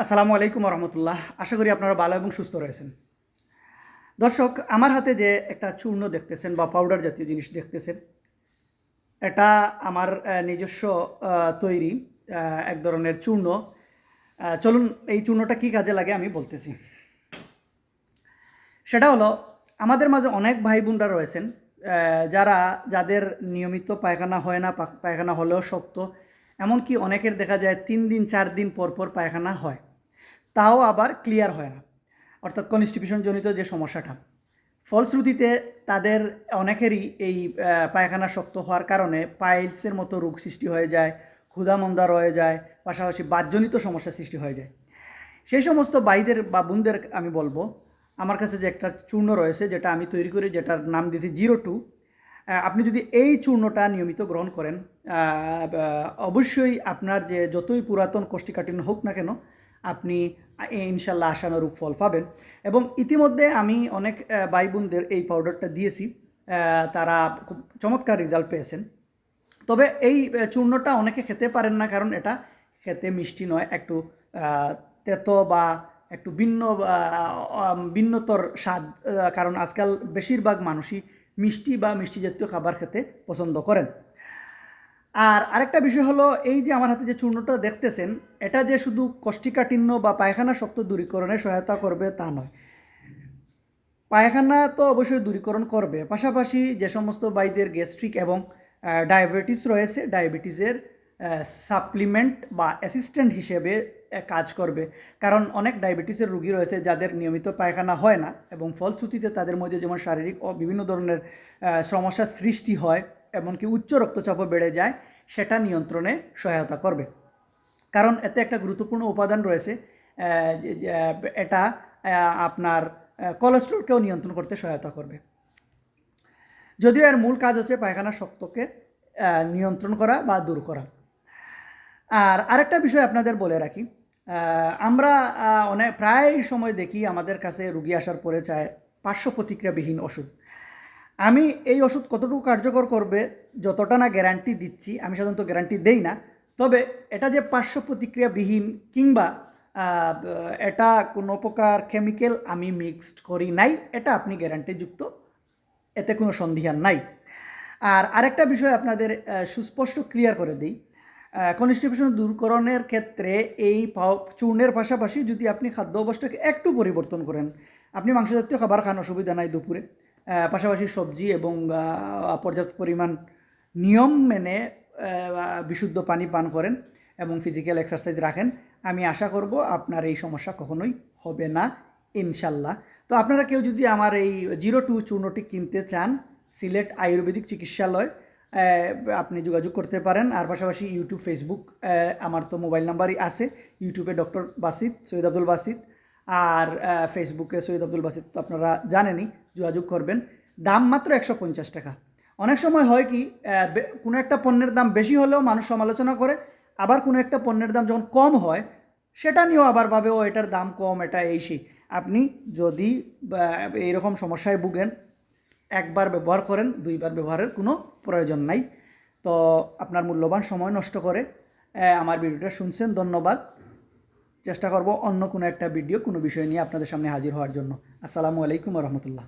আসসালামু আলাইকুম রহমতুল্লাহ। আশা করি আপনারা ভালো এবং সুস্থ রয়েছেন। দর্শক, আমার হাতে যে একটা চূর্ণ দেখতেছেন বা পাউডার জাতীয় জিনিস দেখতেছেন, এটা আমার নিজস্ব তৈরি এক ধরনের চূর্ণ। চলুন এই চূর্ণটা কী কাজে লাগে আমি বলতেছি। সেটা হলো, আমাদের মাঝে অনেক ভাই বোনরা রয়েছেন যাদের নিয়মিত পায়খানা হয় না, পায়খানা হলেও শক্ত, এমনকি অনেকের দেখা যায় 3 দিন 4 দিন পর পর পায়খানা হয়, তাও আবার ক্লিয়ার হয় না, অর্থাৎ কনস্টিপেশন জনিত যে সমস্যাটা। ফলশ্রুতিতে তাদের অনেকেরই এই পায়খানা শক্ত হওয়ার কারণে পাইলসের মতো রোগ সৃষ্টি হয়ে যায়, ক্ষুধামন্দা রয়ে যায়, পাশাপাশি বাতজনিত সমস্যা সৃষ্টি হয়ে যায়। সেই সমস্ত ভাইদের বা বোনদের আমি বলবো, আমার কাছে যে একটা চূর্ণ রয়েছে যেটা আমি তৈরি করি, যেটার নাম দিয়েছি 02। আপনি যদি এই চূর্ণটা নিয়মিত গ্রহণ করেন, অবশ্যই আপনার যে যতই পুরাতন কোষ্ঠীকাঠিন্য হোক না কেন, আপনি ইনশাল্লাহ আশানুরূপ ফল পাবেন। এবং ইতিমধ্যে আমি অনেক ভাই বোনদের এই পাউডারটা দিয়েছি, তারা খুব চমৎকার রেজাল্ট পেয়েছেন। তবে এই চূর্ণটা অনেকে খেতে পারেন না, কারণ এটা খেতে মিষ্টি নয়, একটু তেতো বা একটু ভিন্নতর স্বাদ, কারণ আজকাল বেশিরভাগ মানুষই মিষ্টি বা মিষ্টি জাতীয় খাবার খেতে পছন্দ করেন। আর আরেকটা বিষয় হলো, এই যে আমার হাতে যে চূর্ণটা দেখতেছেন, এটা যে শুধু কোষ্ঠীকাঠিন্য বা পায়খানা শক্ত দূরীকরণে সহায়তা করবে তা নয়। পায়খানা তো অবশ্যই দূরীকরণ করবে, পাশাপাশি যে সমস্ত ভাইদের গ্যাস্ট্রিক এবং ডায়াবেটিস রয়েছে, ডায়াবেটিসের সাপ্লিমেন্ট বা অ্যাসিস্ট্যান্ট হিসেবে কাজ করবে। কারণ অনেক ডায়াবেটিসের রোগী রয়েছে যাদের নিয়মিত পায়খানা হয় না, এবং ফলশ্রুতিতে তাদের মধ্যে যেমন শারীরিক ও বিভিন্ন ধরনের সমস্যার সৃষ্টি হয়, এমনকি উচ্চ রক্তচাপও বেড়ে যায়, সেটা নিয়ন্ত্রণে সহায়তা করবে। কারণ এতে একটা গুরুত্বপূর্ণ উপাদান রয়েছে, এটা আপনার কোলেস্ট্রলকেও নিয়ন্ত্রণ করতে সহায়তা করবে। যদিও এর মূল কাজ হচ্ছে পায়খানা শক্তকে নিয়ন্ত্রণ করা বা দূর করা। আর আরেকটা বিষয় আপনাদের বলে রাখি, আমরা প্রায় সময় দেখি আমাদের কাছে রুগী আসার পরে চায় পার্শ্ব প্রতিক্রিয়াবিহীন ওষুধ। আমি এই ওষুধ কতটুকু কার্যকর করবে, যতটা না গ্যারান্টি দিচ্ছি, আমি সাধারণত গ্যারান্টি দেই না। তবে এটা যে পার্শ্ব প্রতিক্রিয়াবিহীন কিংবা এটা কোনো প্রকার কেমিক্যাল আমি মিক্সড করি নাই, এটা আপনি গ্যারান্টিযুক্ত, এতে কোনো সন্দেহান নাই। আর আরেকটা বিষয় আপনাদের সুস্পষ্ট ক্লিয়ার করে দিই, কনস্টিপেশন দূরকরণের ক্ষেত্রে এই চূর্ণের পাশাপাশি যদি আপনি খাদ্য অভ্যাসটাকে একটু পরিবর্তন করেন, আপনি মাংস জাতীয় খাবার খান, অসুবিধা নাই দুপুরে, পাশাপাশি সবজি এবং পর্যাপ্ত পরিমাণ নিয়ম মেনে বিশুদ্ধ পানি পান করেন এবং ফিজিক্যাল এক্সারসাইজ রাখেন, আমি আশা করব আপনার এই সমস্যা কখনোই হবে না ইনশাল্লাহ। তো আপনারা কেউ যদি আমার এই 02 চূর্ণটি কিনতে চান, সিলেট আয়ুর্বেদিক চিকিৎসালয় আপনি যোগাযোগ করতে পারেন। আর পাশাপাশি ইউটিউব, ফেসবুক, আমার তো মোবাইল নাম্বারই আছে। ইউটিউবে ডক্টর বাসিত, সৈয়দ আব্দুল বাসিত, আর ফেসবুকে সৈয়দ আব্দুল বাসিত, তো আপনারা জানেনই, যোগাযোগ করবেন। দাম মাত্র 150 টাকা। অনেক সময় হয় কি, কোনো একটা পণ্যের দাম বেশি হলেও মানুষ সমালোচনা করে, আবার কোনো একটা পণ্যের দাম যখন কম হয়, সেটা নিয়েও আবার ভাবে ও এটার দাম কম, এটা এই সেই। আপনি যদি এইরকম সমস্যায় ভুগেন, একবার ব্যবহার করেন, দুইবার ব্যবহারের কোনো প্রয়োজন নাই। তো আপনার মূল্যবান সময় নষ্ট করে আমার ভিডিওটা শুনছেন, ধন্যবাদ। চেষ্টা করব অন্য কোনো একটা ভিডিও, কোনো বিষয় নিয়ে আপনাদের সামনে হাজির হওয়ার জন্য। আসসালামু আলাইকুম রহমতুল্লাহ।